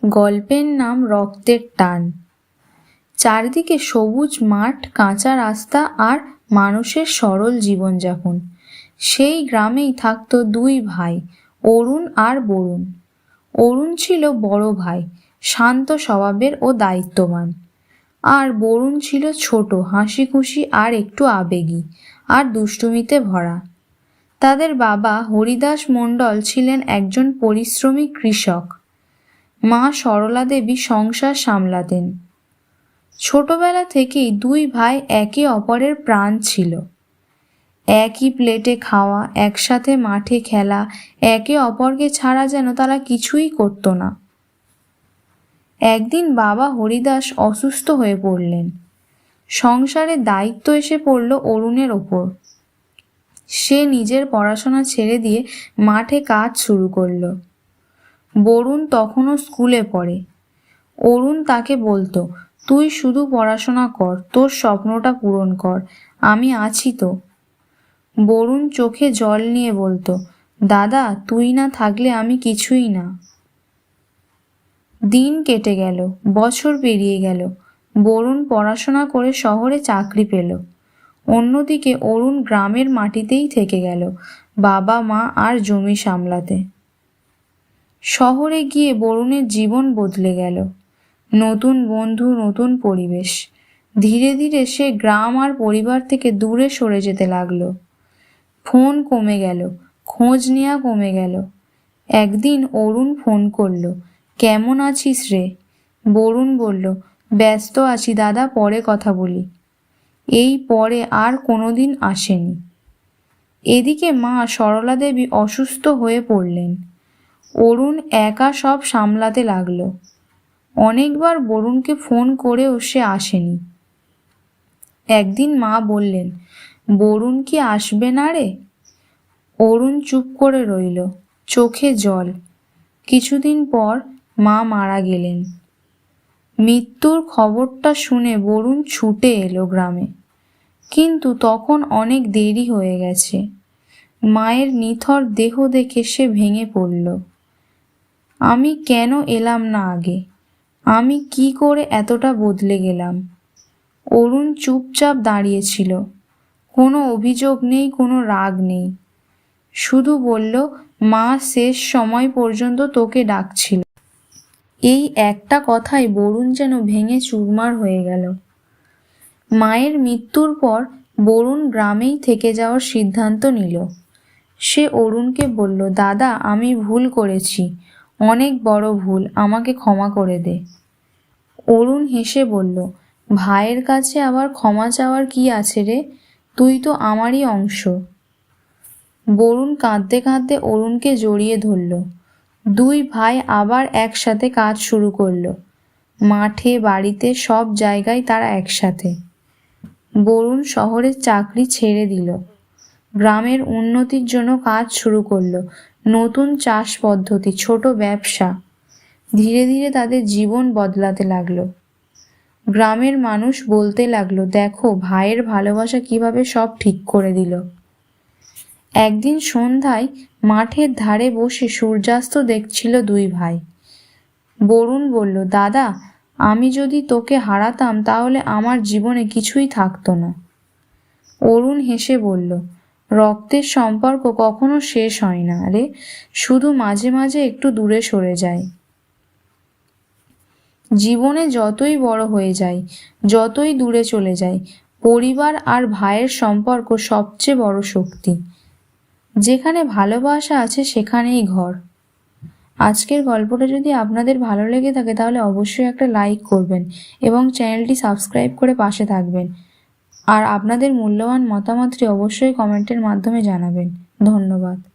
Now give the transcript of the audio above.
গল্পের নাম রক্তের টান। চারদিকে সবুজ মাঠ, কাঁচা রাস্তা আর মানুষের সরল জীবনযাপন। সেই গ্রামেই থাকতো দুই ভাই, অরুণ আর বরুণ। অরুণ ছিল বড় ভাই, শান্ত স্বভাবের ও দায়িত্ববান। আর বরুণ ছিল ছোট, হাসি খুশি আর একটু আবেগী আর দুষ্টুমিতে ভরা। তাদের বাবা হরিদাস মণ্ডল ছিলেন একজন পরিশ্রমী কৃষক। মা সরলা দেবী সংসার সামলাতেন। ছোটবেলা থেকেই দুই ভাই একে অপরের প্রাণ ছিল। একই প্লেটে খাওয়া, একসাথে মাঠে খেলা, একে অপরকে ছাড়া যেন তারা কিছুই করত না। একদিন বাবা হরিদাস অসুস্থ হয়ে পড়লেন। সংসারের দায়িত্ব এসে পড়ল অরুণের ওপর। সে নিজের পড়াশোনা ছেড়ে দিয়ে মাঠে কাজ শুরু করলো। বরুণ তখনও স্কুলে পড়ে। অরুণ তাকে বলতো, তুই শুধু পড়াশোনা কর, তোর স্বপ্নটা পূরণ কর, আমি আছি তো। বরুণ চোখে জল নিয়ে বলতো, দাদা তুই না থাকলে আমি কিছুই না। দিন কেটে গেল, বছর পেরিয়ে গেল। বরুণ পড়াশোনা করে শহরে চাকরি পেল। অন্যদিকে অরুণ গ্রামের মাটিতেই থেকে গেল, বাবা মা আর জমি সামলাতে। শহরে গিয়ে বরুণের জীবন বদলে গেল। নতুন বন্ধু, নতুন পরিবেশ। ধীরে ধীরে সে গ্রাম আর পরিবার থেকে দূরে সরে যেতে লাগলো। ফোন কমে গেল, খোঁজ নেওয়া কমে গেল। একদিন অরুণ ফোন করলো, কেমন আছিস রে? বরুণ বলল, ব্যস্ত আছি দাদা, পরে কথা বলি। এই পরে আর কোনোদিন আসেনি। এদিকে মা সরলা দেবী অসুস্থ হয়ে পড়লেন। অরুণ একা সব সামলাতে লাগলো। অনেকবার বরুণকে ফোন করেও সে আসেনি। একদিন মা বললেন, বরুণ কি আসবে না রে? অরুণ চুপ করে রইল, চোখে জল। কিছুদিন পর মা মারা গেলেন। মৃত্যুর খবরটা শুনে বরুণ ছুটে এলো গ্রামে। কিন্তু তখন অনেক দেরি হয়ে গেছে। মায়ের নিথর দেহ দেখে সে ভেঙে পড়ল। আমি কেন এলাম না আগে? আমি কি করে এতটা বদলে গেলাম? অরুণ চুপচাপ দাঁড়িয়েছিল। কোনো অভিযোগ নেই, কোনো রাগ নেই। শুধু বলল, মা শেষ সময় পর্যন্ত তোকে ডাকছিল। এই একটা কথাই বরুণ যেন ভেঙে চুরমার হয়ে গেল। মায়ের মৃত্যুর পর বরুণ গ্রামেই থেকে যাওয়ার সিদ্ধান্ত নিল। সে অরুণকে বলল, দাদা আমি ভুল করেছি, অনেক বড় ভুল, আমাকে ক্ষমা করে দে। অরুণ হেসে বলল, ভাইয়ের কাছে আবার ক্ষমা চাওয়ার কি আছে রে? তুই তো আমারই অংশ। বরুণ কাঁদতে কাঁদতে অরুণকে জড়িয়ে ধরল। দুই ভাই আবার একসাথে কাজ শুরু করলো। মাঠে, বাড়িতে, সব জায়গায় তারা একসাথে। বরুণ শহরের চাকরি ছেড়ে দিল। গ্রামের উন্নতির জন্য কাজ শুরু করলো। নতুন চাষ পদ্ধতি, ছোট ব্যবসা। ধীরে ধীরে তাদের জীবন বদলাতে লাগলো। গ্রামের মানুষ বলতে লাগলো, দেখো ভাইয়ের ভালোবাসা কিভাবে সব ঠিক করে দিল। একদিন সন্ধ্যায় মাঠের ধারে বসে সূর্যাস্ত দেখছিল দুই ভাই। বরুণ বলল, দাদা আমি যদি তোকে হারাতাম তাহলে আমার জীবনে কিছুই থাকতো না। অরুণ হেসে বলল, রক্তের সম্পর্ক কখনো শেষ হয় না রে, শুধু মাঝে মাঝে একটু দূরে সরে যায়। জীবনে যতই বড় হয়ে যাই, যতই দূরে চলে যাই, পরিবার আর ভাইয়ের সম্পর্ক সবচেয়ে বড় শক্তি। যেখানে ভালোবাসা আছে সেখানেই ঘর। আজকের গল্পটা যদি আপনাদের ভালো লেগে থাকে তাহলে অবশ্যই একটা লাইক করবেন এবং চ্যানেলটি সাবস্ক্রাইব করে পাশে থাকবেন। আর আপনাদের মূল্যবান মতামতটি অবশ্যই কমেন্টের মাধ্যমে জানাবেন। ধন্যবাদ।